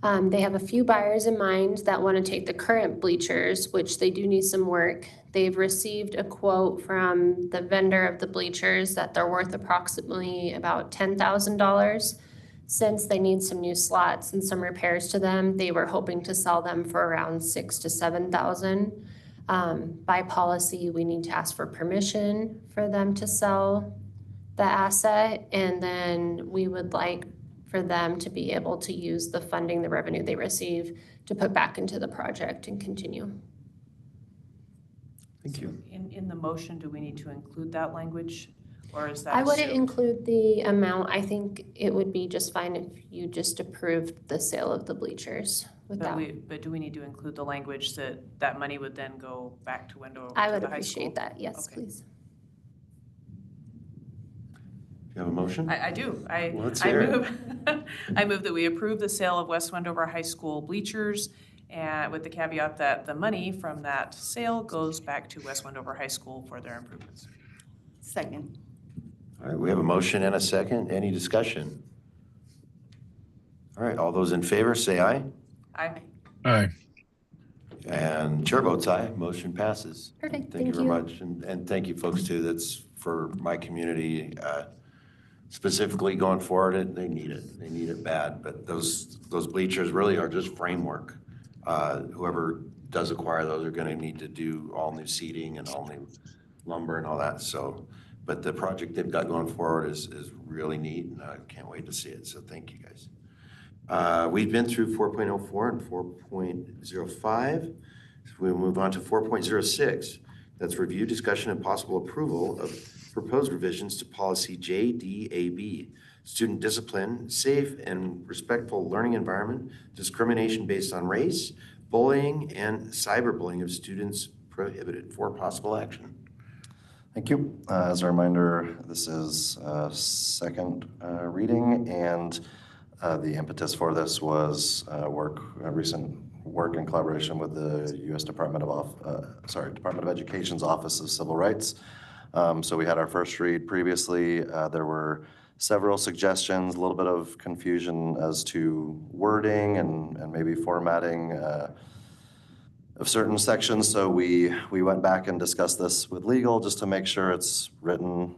They have a few buyers in mind that want to take the current bleachers, which they do need some work. They've received a quote from the vendor of the bleachers that they're worth approximately about $10,000. Since they need some new slots and some repairs to them, they were hoping to sell them for around $6,000 to $7,000. By policy, we need to ask for permission for them to sell the asset, and then we would like for them to be able to use the funding, the revenue they receive, to put back into the project and continue. Thank you. In the motion, do we need to include that language, or is that I wouldn't assumed? include the amount. I think it would be just fine if you just approved the sale of the bleachers without. But do we need to include the language that money would then go back to Wendover? I would to the high school? appreciate that. Yes, Okay. please. You have a motion? I do. Let's I hear it. move, I move that we approve the sale of West Wendover High School bleachers, and with the caveat that the money from that sale goes back to West Wendover High School for their improvements. Second. All right, we have a motion and a second. Any discussion? All right, all those in favor, say aye. Aye. Aye. And chair votes aye. Motion passes. Perfect. Thank you very much. And thank you folks too. That's for my community, specifically going forward. They need it. They need it bad. But those bleachers really are just framework. Whoever does acquire those are going to need to do all new seating and all new lumber and all that. So, but the project they've got going forward is really neat, and I can't wait to see it. So thank you guys. We've been through 4.04 and 4.05. So we'll move on to 4.06. That's review, discussion, and possible approval of proposed revisions to policy JDAB, student discipline, safe and respectful learning environment, discrimination based on race, bullying, and cyberbullying of students prohibited. For possible action. Thank you. As a reminder, this is second reading, and the impetus for this was recent work in collaboration with the U.S. Department of Education's Office of Civil Rights. So we had our first read previously. There were several suggestions, a little bit of confusion as to wording and maybe formatting of certain sections. So we went back and discussed this with legal just to make sure it's written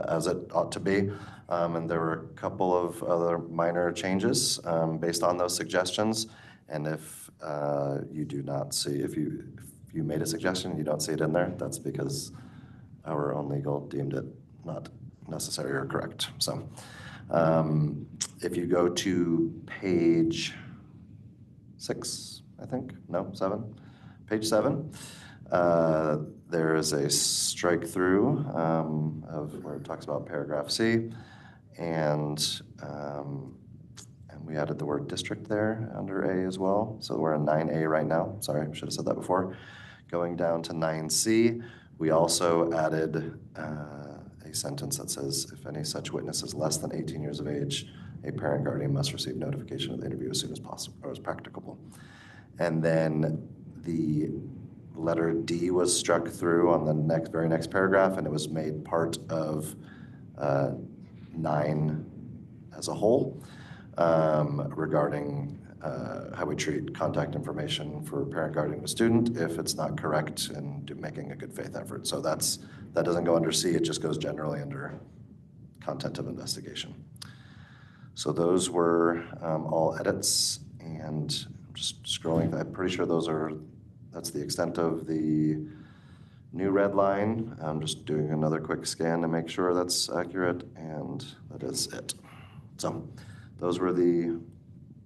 as it ought to be. And there were a couple of other minor changes based on those suggestions. And if you do not see, if you made a suggestion and you don't see it in there, that's because our own legal deemed it not necessary or correct. So if you go to page 6, I think, no, 7, page 7, there is a strike through of where it talks about paragraph C, and we added the word district there under A as well. So we're in 9A right now. Sorry, I should have said that before. Going down to 9C, we also added a sentence that says, if any such witness is less than 18 years of age, a parent guardian must receive notification of the interview as soon as possible or as practicable. And then the letter D was struck through on the very next paragraph, and it was made part of 9 as a whole regarding how we treat contact information for parent, guardian, or student if it's not correct and making a good faith effort. So that doesn't go under C, it just goes generally under content of investigation. So those were all edits, and just scrolling, I'm pretty sure that's the extent of the new red line. I'm just doing another quick scan to make sure that's accurate, and that is it. So those were the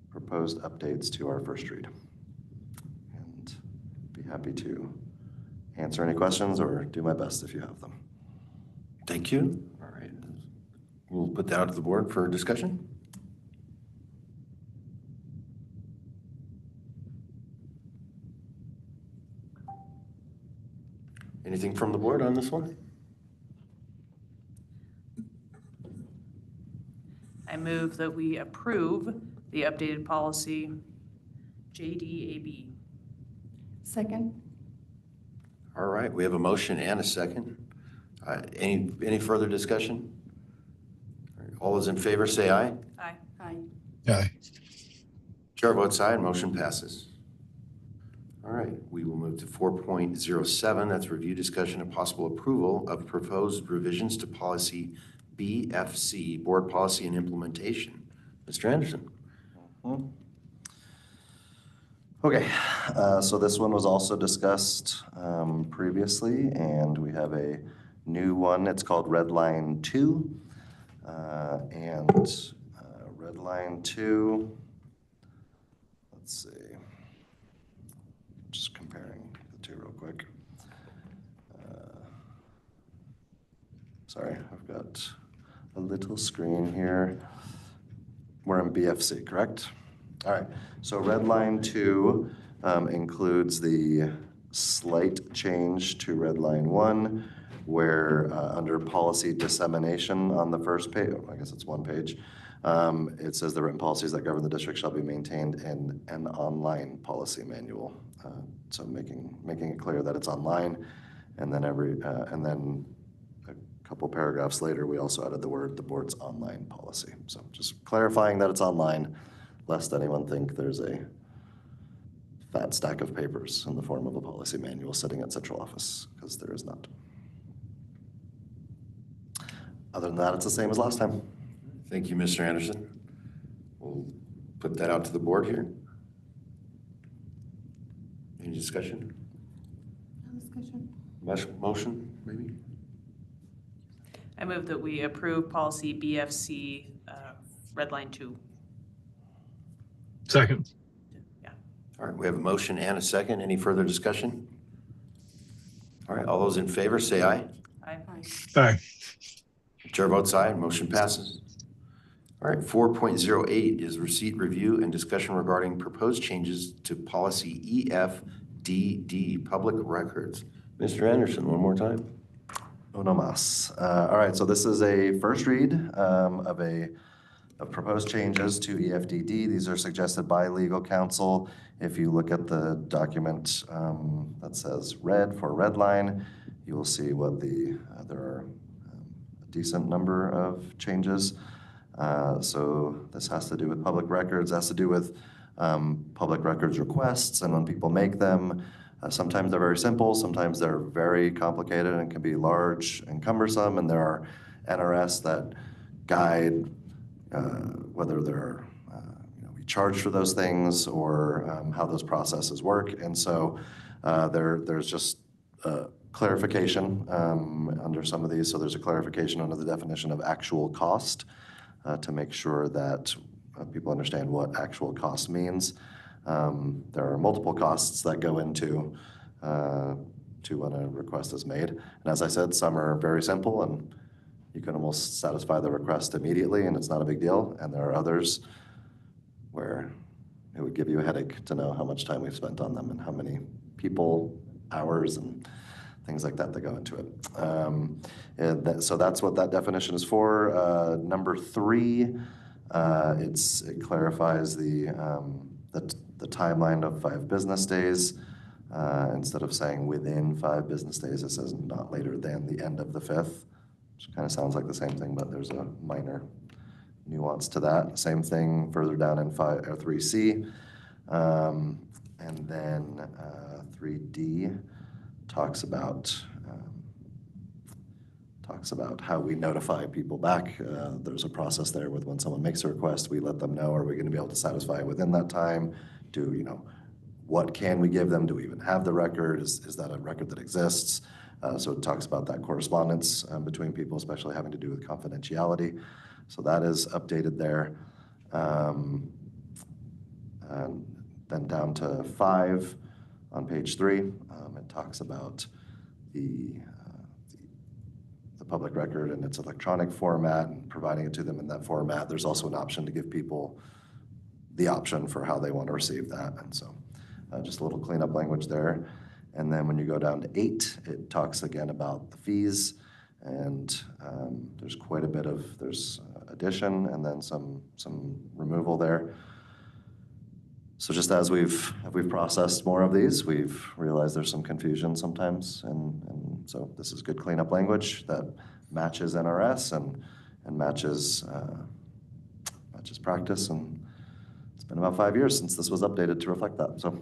proposed updates to our first read. And be happy to answer any questions or do my best if you have them. Thank you. All right. We'll put that out to the board for discussion. Anything from the board on this one? I move that we approve the updated policy JDAB. Second. All right, we have a motion and a second. Any further discussion? All those in favor say aye. Aye. Aye. Aye. Chair votes aye, and motion passes. All right, we will move to 4.07. That's review, discussion, and possible approval of proposed revisions to policy BFC, board policy and implementation. Mr. Anderson. Okay, so this one was also discussed previously, and we have a new one. It's called Red Line 2. Red Line 2, let's see. Just comparing the two real quick. Sorry, I've got a little screen here. We're in BFC, correct? All right, so Red Line 2 includes the slight change to Red Line 1, where under policy dissemination on the first page, I guess it's one page, it says the written policies that govern the district shall be maintained in an online policy manual. So making it clear that it's online, and then a couple paragraphs later, we also added the board's online policy. So just clarifying that it's online, lest anyone think there's a fat stack of papers in the form of a policy manual sitting at central office, because there is not. Other than that, it's the same as last time. Thank you, Mr. Anderson. We'll put that out to the board here. Any discussion? No discussion. Motion, maybe? I move that we approve policy BFC, Red Line 2. Second. All right, we have a motion and a second. Any further discussion? All right, all those in favor say aye. Aye. Aye. Chair votes aye, motion passes. All right, 4.08 is receipt, review, and discussion regarding proposed changes to policy EFDD, public records. Mr. Anderson, one more time. Uno mas. All right, so this is a first read of proposed changes to EFDD. These are suggested by legal counsel. If you look at the document that says red for red line, you will see what there are a decent number of changes. So this has to do with public records, has to do with public records requests and when people make them. Sometimes they're very simple, sometimes they're very complicated and can be large and cumbersome, and there are NRS that guide whether they're we charge for those things or how those processes work. And so there's just clarification under some of these. So there's a clarification under the definition of actual cost to make sure that people understand what actual cost means. There are multiple costs that go into when a request is made. And as I said, some are very simple and you can almost satisfy the request immediately and it's not a big deal. And there are others where it would give you a headache to know how much time we've spent on them and how many people, hours, and things like that go into it. So that's what that definition is for. Number 3, it clarifies the timeline of 5 business days. Instead of saying within 5 business days, it says not later than the end of the 5th. Which kind of sounds like the same thing, but there's a minor nuance to that. Same thing further down in 3C. And then 3D talks about how we notify people back. There's a process there with when someone makes a request, we let them know, are we going to be able to satisfy it within that time? What can we give them? Do we even have the record? Is that a record that exists? So it talks about that correspondence between people, especially having to do with confidentiality. So that is updated there. And then down to 5 on page 3, it talks about the public record and its electronic format and providing it to them in that format. There's also an option to give people the option for how they want to receive that. And so just a little cleanup language there. And then when you go down to 8, it talks again about the fees, and there's quite a bit of addition and then some removal there. So just as we've processed more of these, we've realized there's some confusion sometimes, and so this is good cleanup language that matches NRS and matches practice, and it's been about 5 years since this was updated to reflect that. So.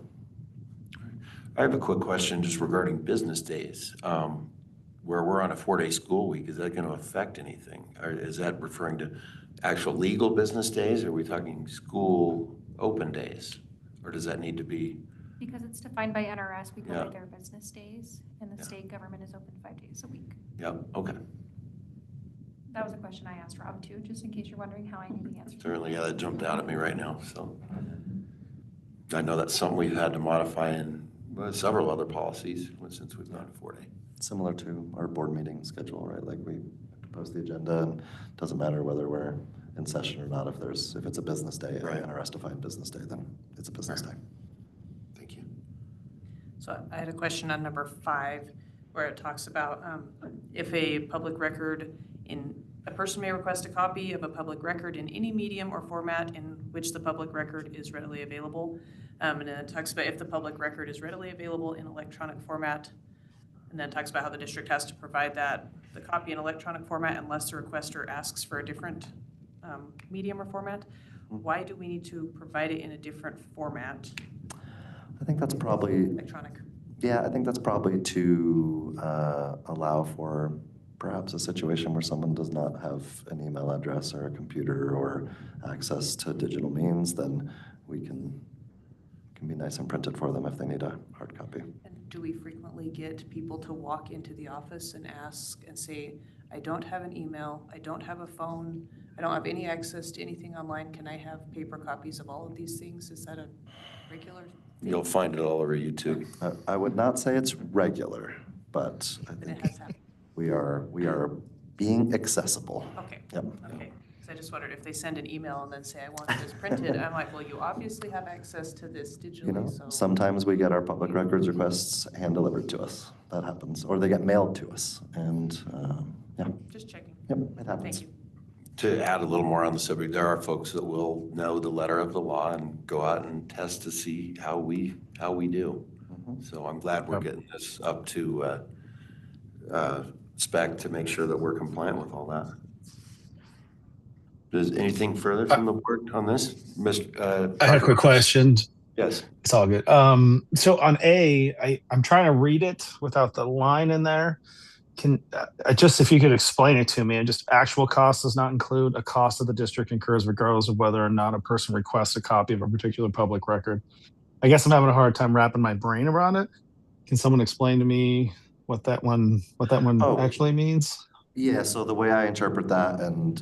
I have a quick question just regarding business days. Where we're on a 4-day school week, is that going to affect anything? Or is that referring to actual legal business days? Or are we talking school open days? Or does that need to be? Because it's defined by NRS, we Yeah. call it their business days, and the state government is open 5 days a week. Yeah, okay. That was a question I asked Rob too, just in case you're wondering how I knew the answer. Certainly, yeah, that jumped out at me right now. So I know that's something we've had to modify in several other policies since we've gone to 4-day. Similar to our board meeting schedule, right? Like we have to post the agenda, and it doesn't matter whether we're in session or not. If it's a business day, Right. an NRS defined business day, then it's a business day. Thank you. So I had a question on number 5, where it talks about if a public record a person may request a copy of a public record in any medium or format in which the public record is readily available. And then it talks about if the public record is readily available in electronic format, and then it talks about how the district has to provide the copy in electronic format unless the requester asks for a different medium or format. Why do we need to provide it in a different format? I think that's probably, Electronic. yeah, I think that's probably to allow for perhaps a situation where someone does not have an email address or a computer or access to digital means, then we can be nice and print it for them if they need a hard copy. And do we frequently get people to walk into the office and ask and say, I don't have an email, I don't have a phone, I don't have any access to anything online. Can I have paper copies of all of these things? Is that a regular thing? You'll find it all over YouTube. I would not say it's regular, but I But it think has happened. we are being accessible. Okay. Yep. Okay. So I just wondered if they send an email and then say, I want this printed, I'm like, well, you obviously have access to this You know, digitally, so. sometimes we get our public records requests hand-delivered to us. That happens. Or they get mailed to us. And, yeah, Just checking. yep, it happens. Thank you. To add a little more on the subject, there are folks that will know the letter of the law and go out and test to see how we do. So I'm glad we're getting this up to spec to make sure that we're compliant with all that. Does anything further from the board on this? Mr. I had a quick question. Yes. It's all good. So on I'm trying to read it without the line in there. Can just if you could explain it to me, and just actual cost does not include a cost that the district incurs regardless of whether or not a person requests a copy of a particular public record. I guess I'm having a hard time wrapping my brain around it. Can someone explain to me what that one actually means? Yeah, so the way I interpret that, and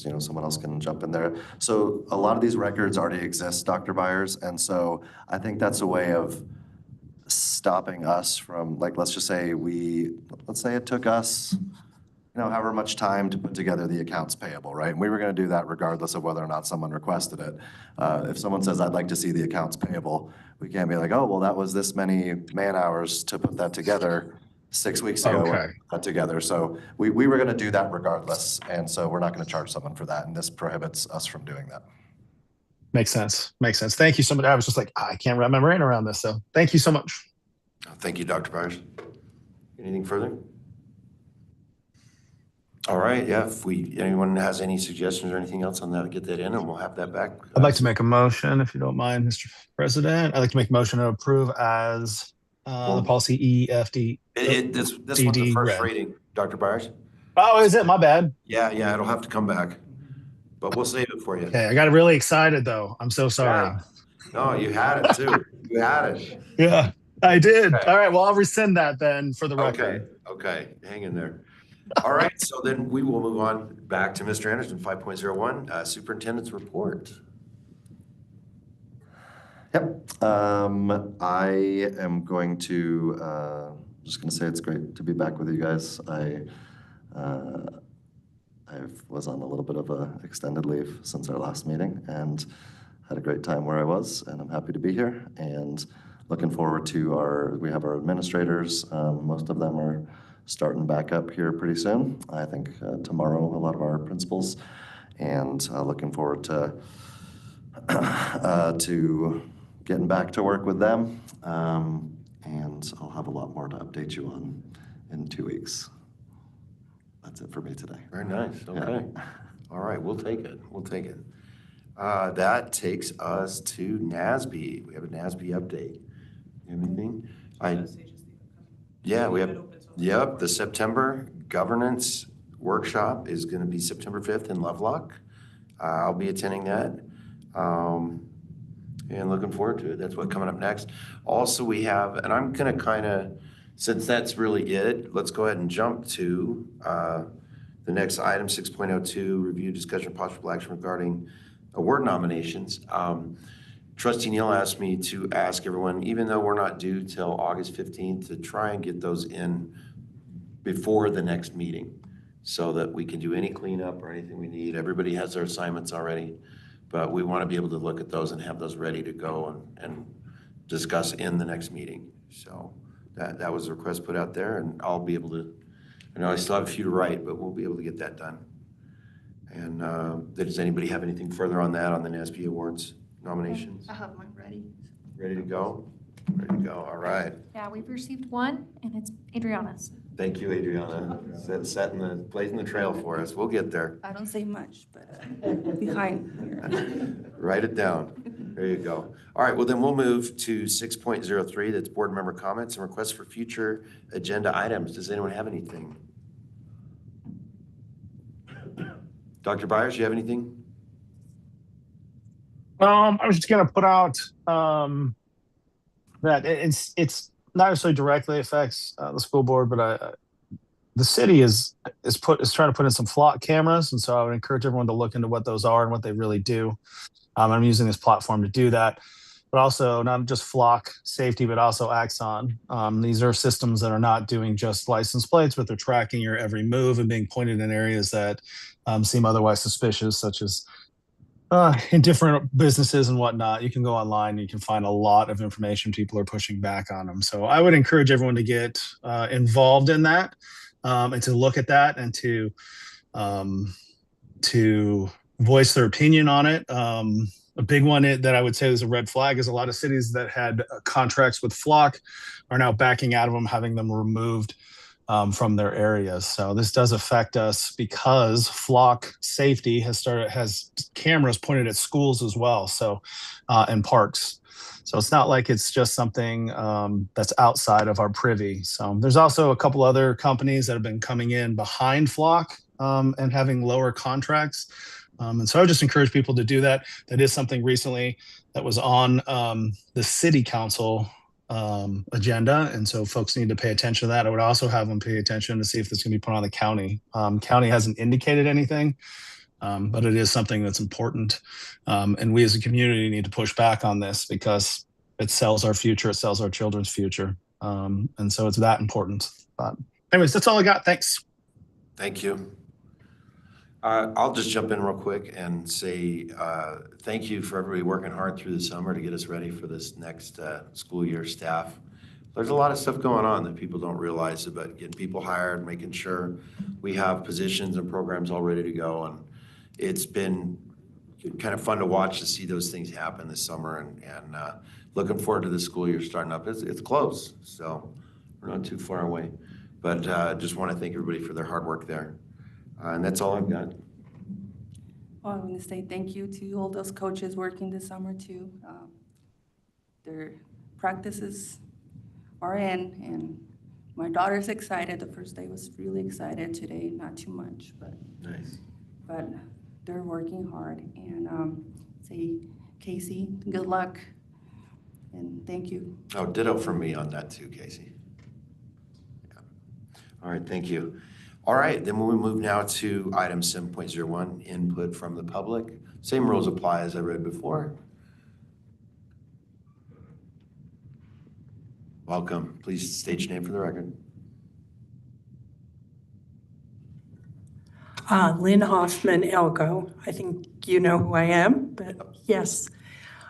you know, someone else can jump in there. So a lot of these records already exist, Dr. Byers, and so I think that's a way of stopping us from, like, let's say it took us, you know, however much time to put together the accounts payable, right? And we were going to do that regardless of whether or not someone requested it. If someone says, I'd like to see the accounts payable, we can't be like, oh, well, that was this many man hours to put that together 6 weeks ago. Okay. Put together. So we were going to do that regardless. And so we're not going to charge someone for that. And this prohibits us from doing that. Makes sense. Makes sense. Thank you so much. I was just like, I can't wrap my brain around this. So thank you so much. Thank you, Dr. Byers. Anything further? All right, yeah, if anyone has any suggestions or anything else on that, get that in and we'll have that back. I'd like to make a motion, if you don't mind, Mr. President. I'd like to make a motion to approve as the policy EFD. This one's the first read. reading, Dr. Byers. Oh, is it? My bad. Yeah, it'll have to come back, but we'll save it for you. Okay, I got really excited though. I'm so sorry. Yeah. No, you had it too. You had it. Yeah, I did. Okay. All right, well, I'll rescind that then for the record. Okay, hang in there. All right, so then we will move on back to Mr. Anderson, 5.01, Superintendent's report. Yep. I am going to, just going to say it's great to be back with you guys. I was on a little bit of a extended leave since our last meeting and had a great time where I was, and I'm happy to be here and looking forward to we have our administrators. Most of them are starting back up here pretty soon. I think tomorrow, a lot of our principals, and looking forward to getting back to work with them. And I'll have a lot more to update you on in 2 weeks. That's it for me today. Very nice, okay. Yeah. All right, we'll take it. That takes us to NASB. We have a NASB update. Anything? Yeah, we have, yep, the September governance workshop is going to be September 5th in Lovelock. I'll be attending that. And looking forward to it. That's what's coming up next. Also, we have, and I'm going to since that's really it, let's go ahead and jump to the next item, 6.02, review, discussion, possible action regarding award nominations. Trustee Neal asked me to ask everyone, even though we're not due till August 15th, to try and get those in before the next meeting so that we can do any cleanup or anything we need. Everybody has their assignments already, but we want to be able to look at those and have those ready to go and discuss in the next meeting. So that was a request put out there, and I'll be able to, I know I still have a few to write, but we'll be able to get that done. And does anybody have anything further on that, on the NASB Awards nominations? I have mine ready. Ready to go? Ready to go, all right. Yeah, we've received one, and it's Adriana's. Thank you, Adriana, blazing the trail for us. We'll get there. I don't say much, but behind. Write it down. There you go. All right, well then we'll move to 6.03. That's board member comments and requests for future agenda items. Does anyone have anything? Dr. Byers, you have anything? I was just going to put out that it's not necessarily directly affects the school board, but the city is trying to put in some flock cameras, and so I would encourage everyone to look into what those are and what they really do. I'm using this platform to do that, but also not just flock safety, but also Axon. These are systems that are not doing just license plates, but they're tracking your every move and being pointed in areas that seem otherwise suspicious, such as in different businesses and whatnot. You can go online, you can find a lot of information. People are pushing back on them. So I would encourage everyone to get involved in that and to look at that and to voice their opinion on it. A big one that I would say is a red flag is a lot of cities that had contracts with Flock are now backing out of them, having them removed from their areas. So this does affect us because Flock safety has cameras pointed at schools as well, so and parks. So it's not like it's just something that's outside of our privy. So there's also a couple other companies that have been coming in behind Flock and having lower contracts. And so I would just encourage people to do that. That is something recently that was on the city council agenda. And so folks need to pay attention to that. I would also have them pay attention to see if it's going to be put on the county. County hasn't indicated anything, but it is something that's important. And we as a community need to push back on this because it sells our future. It sells our children's future. And so it's that important. But anyways, that's all I got. Thanks. Thank you. I'll just jump in real quick and say thank you for everybody working hard through the summer to get us ready for this next school year. Staff, there's a lot of stuff going on that people don't realize about getting people hired, making sure we have positions and programs all ready to go. And it's been kind of fun to watch to see those things happen this summer, and looking forward to the school year starting up. It's close, so we're not too far away. But just want to thank everybody for their hard work there. And that's all I've got. Well, I want to say thank you to all those coaches working this summer too. Their practices are in, and my daughter's excited. The first day was really excited. Today, not too much, but Nice. But they're working hard. And say, Casey, good luck, and thank you. Oh, ditto from me on that too, Casey. Yeah. All right, thank you. All right, then we move now to item 7.01, input from the public. Same rules apply as I read before. Welcome. Please state your name for the record. Lynn Hoffman, Elko. I think you know who I am, but yes,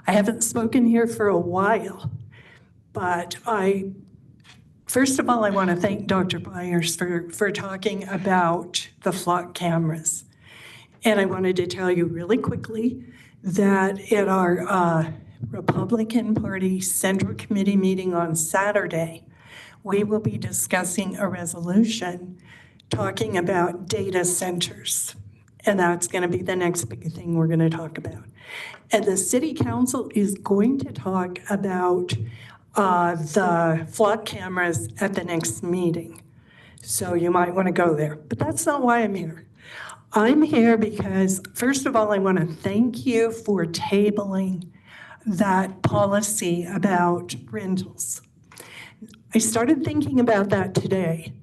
I haven't spoken here for a while, but first of all, I want to thank Dr. Byers for talking about the flock cameras. And I wanted to tell you really quickly that at our Republican Party Central Committee meeting on Saturday, we will be discussing a resolution talking about data centers. And that's going to be the next big thing we're going to talk about. And the City Council is going to talk about the flock cameras at the next meeting. So you might want to go there. But that's not why I'm here. I'm here because, first of all, I want to thank you for tabling that policy about rentals. I started thinking about that today,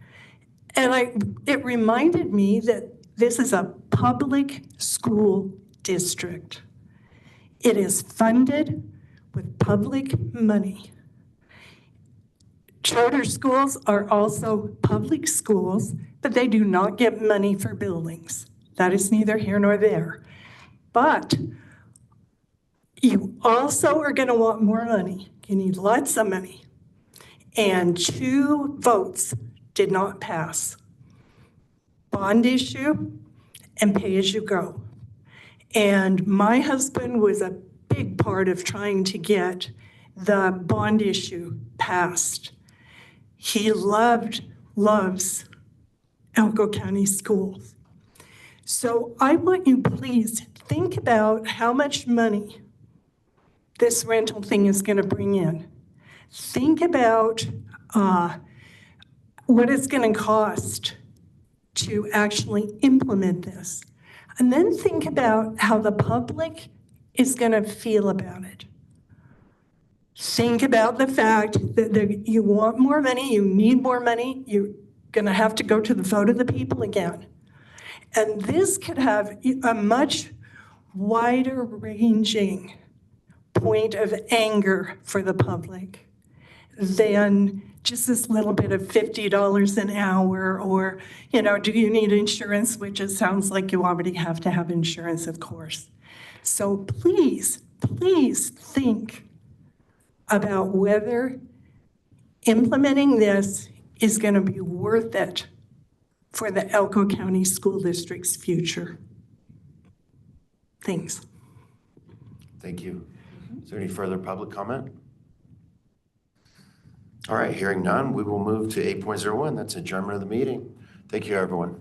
and it reminded me that this is a public school district. It is funded with public money. Charter schools are also public schools, but they do not get money for buildings. That is neither here nor there. But you also are going to want more money. You need lots of money. And 2 votes did not pass. Bond issue and pay as you go. And my husband was a big part of trying to get the bond issue passed. He loves Elko County schools. So I want you please think about how much money this rental thing is going to bring in. Think about what it's going to cost to actually implement this. And then think about how the public is going to feel about it. Think about the fact that you want more money, you need more money, going to have to go to the vote of the people again. And this could have a much wider ranging point of anger for the public than just this little bit of $50 an hour, or, do you need insurance? Which it sounds like you already have to have insurance, of course. So please, please think about whether implementing this is going to be worth it for the Elko County School District's future. Thanks. Thank you. Is there any further public comment? All right, hearing none, we will move to 8.01. That's adjournment of the meeting. Thank you, everyone.